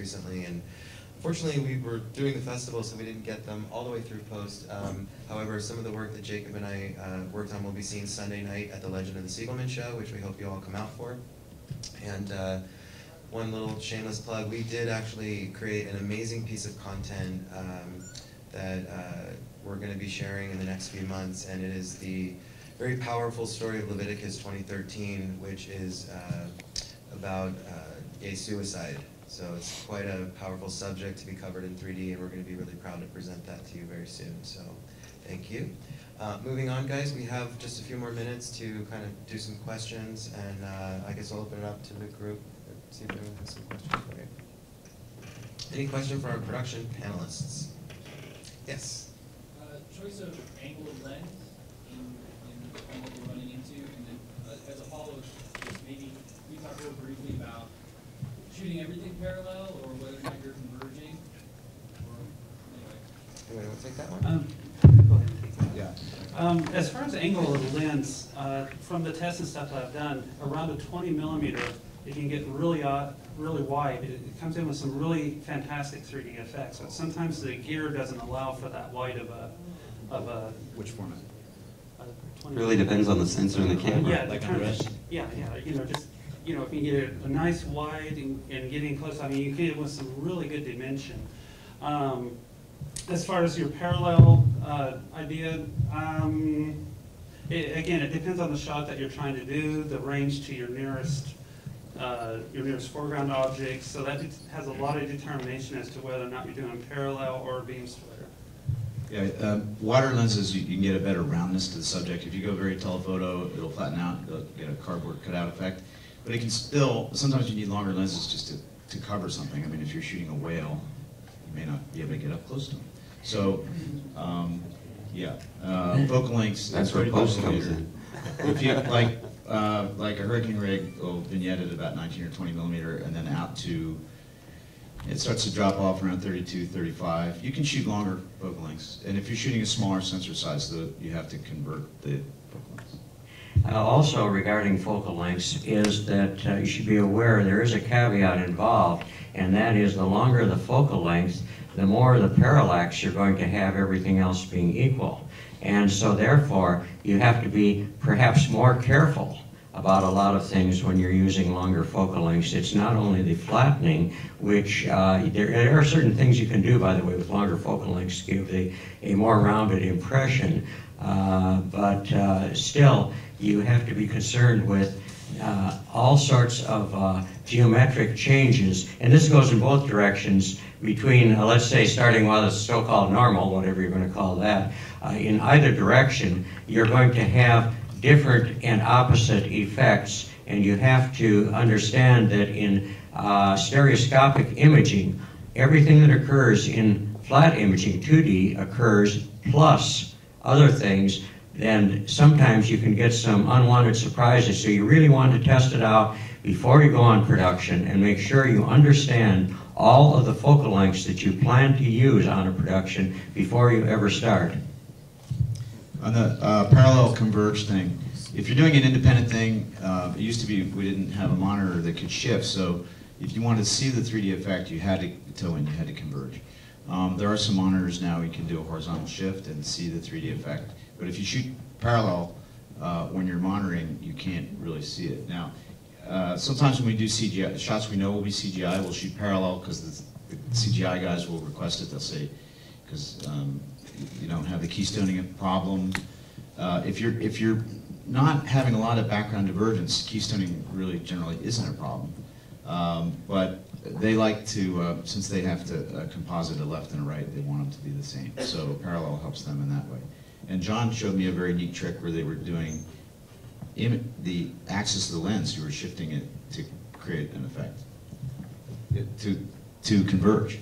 recently, and unfortunately we were doing the festival, so we didn't get them all the way through post. However, some of the work that Jacob and I worked on will be seen Sunday night at the Legend of the Siegelman show, which we hope you all come out for. And one little shameless plug, we did actually create an amazing piece of content that we're going to be sharing in the next few months, and it is the very powerful story of Leviticus 20:13, which is about gay suicide. So it's quite a powerful subject to be covered in 3D, and we're going to be really proud to present that to you very soon. So thank you. Moving on, guys, we have just a few more minutes to kind of do some questions, and I guess I'll open it up to the group. See if anyone has some questions for you. Any question for our production panelists? Yes? Choice of angle of lens in what we're running into, and then as a follow-up, maybe we talk real briefly about shooting everything parallel, or whether or not you're converging, or anyway. Anybody want to take that one? Go ahead and take that. Yeah. As far as the angle of the lens, from the tests and stuff that I've done, around a 20 millimeter, it can get really wide. It comes in with some really fantastic 3D effects, but sometimes the gear doesn't allow for that wide of a Which format? Really depends on the sensor and the camera. Yeah, like on res? Yeah, just if you can get a nice wide and getting close, I mean, you get it with some really good dimension. As far as your parallel idea, again, it depends on the shot that you're trying to do, the range to your nearest foreground objects. So that has a lot of determination as to whether or not you're doing parallel or beam splitter. Yeah, wider lenses, you can get a better roundness to the subject. If you go very telephoto, it'll flatten out, it'll get a cardboard cutout effect. But it can still, sometimes you need longer lenses just to cover something. I mean, if you're shooting a whale, you may not be able to get up close to them. So, focal lengths. That's where post comes in. If you, like a hurricane rig will vignette at about 19 or 20 millimeter, and then out to, it starts to drop off around 32, 35. You can shoot longer focal lengths. And if you're shooting a smaller sensor size, you have to convert the focal lengths. Also regarding focal lengths is that you should be aware there is a caveat involved, and that is the longer the focal length, the more the parallax you're going to have, everything else being equal. And so therefore, you have to be perhaps more careful about a lot of things when you're using longer focal lengths. It's not only the flattening, which there are certain things you can do, by the way, with longer focal lengths to give a more rounded impression, but still, you have to be concerned with all sorts of geometric changes, and this goes in both directions between, let's say, starting with a so-called normal, whatever you're going to call that. In either direction, you're going to have different and opposite effects, and you have to understand that in stereoscopic imaging, everything that occurs in flat imaging, 2D, occurs plus other things. Then sometimes you can get some unwanted surprises, so you really want to test it out before you go on production and make sure you understand all of the focal lengths that you plan to use on a production before you ever start. On the parallel converge thing, if you're doing an independent thing, it used to be we didn't have a monitor that could shift, so if you wanted to see the 3D effect, you had to toe in, you had to converge. There are some monitors now you can do a horizontal shift and see the 3D effect, but if you shoot parallel when you're monitoring, you can't really see it. Now, sometimes when we do CGI, the shots we know will be CGI, we'll shoot parallel because the CGI guys will request it. They'll say, because you don't have the keystoning problem. If you're not having a lot of background divergence, keystoning really generally isn't a problem. But they like to, since they have to composite a left and a right, they want them to be the same. So parallel helps them in that way. And John showed me a very neat trick where they were doing the axis of the lens, you were shifting it to create an effect, to converge.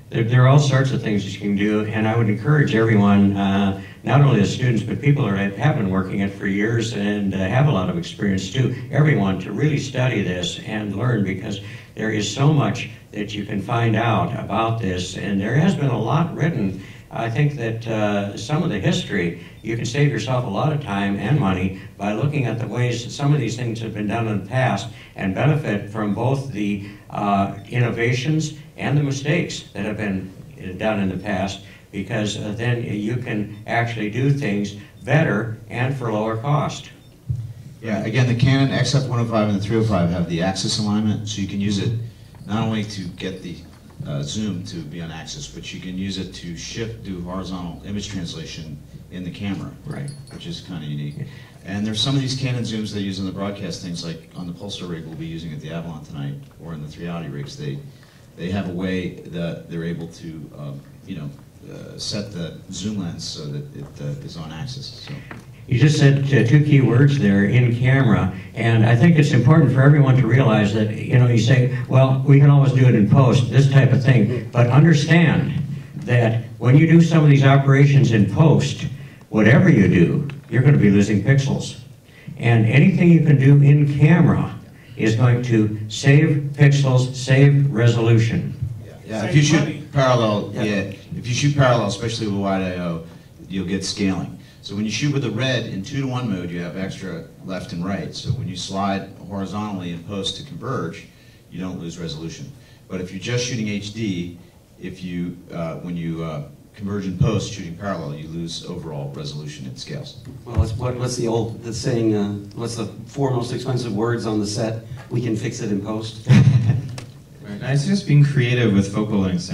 There are all sorts of things that you can do, and I would encourage everyone, not only the students, but people that have been working it for years and have a lot of experience too, everyone to really study this and learn, because there is so much that you can find out about this, and there has been a lot written I think that some of the history, you can save yourself a lot of time and money by looking at the ways that some of these things have been done in the past and benefit from both the innovations and the mistakes that have been done in the past, because then you can actually do things better and for lower cost. Yeah, again, the Canon XF105 and the 305 have the axis alignment, so you can use it not only to get the zoom to be on axis, but you can use it to do horizontal image translation in the camera, Right. which is kind of unique. And there's some of these Canon zooms they use in the broadcast things, like on the Pulsar rig we'll be using at the Avalon tonight, or in the 3Audi rigs. They have a way that they're able to, set the zoom lens so that it is on axis. So. You just said two key words there, in camera, and I think it's important for everyone to realize that, you say, well, we can always do it in post, this type of thing, but understand that when you do some of these operations in post, whatever you do, you're going to be losing pixels. And anything you can do in camera is going to save pixels, save resolution. Yeah, if you shoot parallel, if you shoot parallel, especially with wide I/O, you'll get scaling. So when you shoot with a red in 2:1 mode, you have extra left and right. So when you slide horizontally in post to converge, you don't lose resolution. But if you're just shooting HD, when you converge in post shooting parallel, you lose overall resolution at scales. Well, what's the saying? What's the 4 most expensive words on the set? We can fix it in post. Right. I suggest being creative with focal lengths.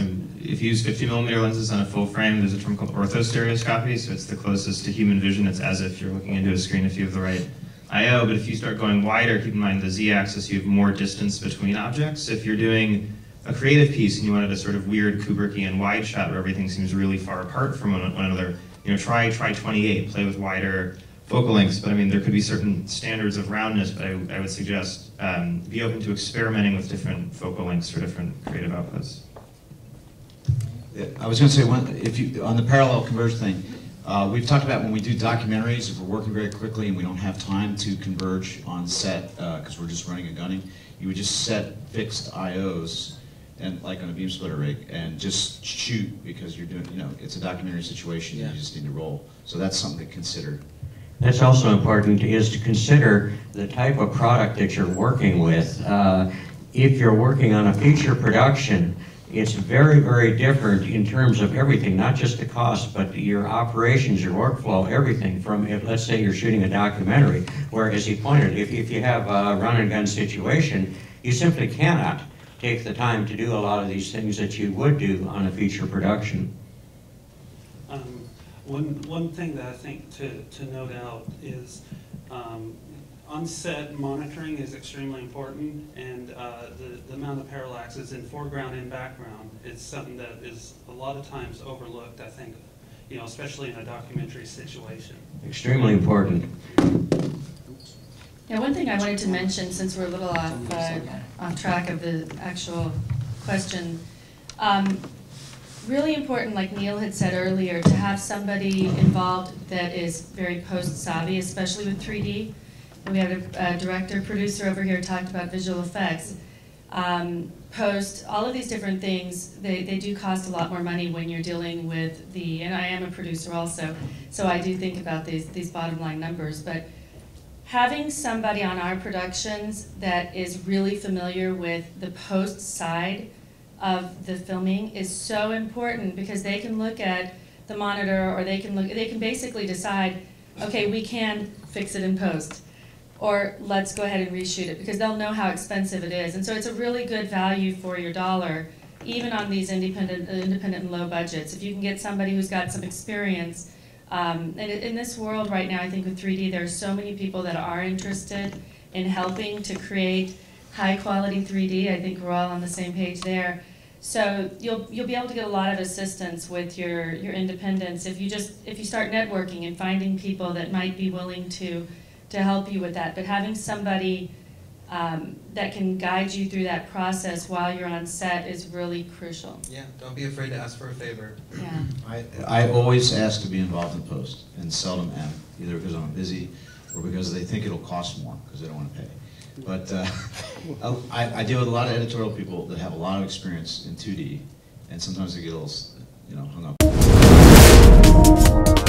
If you use 50mm lenses on a full frame, there's a term called orthostereoscopy, so it's the closest to human vision. It's as if you're looking into a screen if you have the right I/O, but if you start going wider, keep in mind the z-axis, you have more distance between objects. If you're doing a creative piece and you wanted a sort of weird Kubrickian wide shot where everything seems really far apart from one another, try 28, play with wider focal lengths. But there could be certain standards of roundness, but I would suggest be open to experimenting with different focal lengths for different creative outputs. Yeah, I was going to say, on the parallel converge thing, we've talked about when we do documentaries, if we're working very quickly and we don't have time to converge on set because we're just running and gunning, you would just set fixed IOs, and like on a beam splitter rig, and just shoot because you're doing, it's a documentary situation, you just need to roll. So that's something to consider. That's also important, is to consider the type of product that you're working with. If you're working on a feature production, it's very, very different in terms of everything, not just the cost, but your operations, your workflow, everything from, let's say you're shooting a documentary, where, as he pointed, if you have a run-and-gun situation, you simply cannot take the time to do a lot of these things that you would do on a feature production. One thing that I think to note out is on-set monitoring is extremely important, and the amount of parallaxes in foreground and background is something that is a lot of times overlooked, I think, especially in a documentary situation. Extremely important. Yeah, one thing I wanted to mention, since we're a little off track of the actual question, really important, like Neil had said earlier, to have somebody involved that is very post-savvy, especially with 3D. We had a director, producer over here talked about visual effects. Post, all of these different things, they do cost a lot more money when you're dealing with and I am a producer also, so I do think about these bottom line numbers, but having somebody on our productions that is really familiar with the post side of the filming is so important, because they can look at the monitor, or they can basically decide, okay, we can fix it in post, or let's go ahead and reshoot it, because they'll know how expensive it is. And so it's a really good value for your dollar, even on these independent and low budgets. If you can get somebody who's got some experience, and in this world right now, I think with 3D, there are so many people that are interested in helping to create high quality 3D. I think we're all on the same page there. So you'll be able to get a lot of assistance with your independence if you start networking and finding people that might be willing to help you with that. But having somebody that can guide you through that process while you're on set is really crucial. Yeah, don't be afraid to ask for a favor. Yeah. I always ask to be involved in post, and seldom am, either because I'm busy or because they think it'll cost more because they don't want to pay. But I deal with a lot of editorial people that have a lot of experience in 2D, and sometimes they get a little, hung up. Thank you.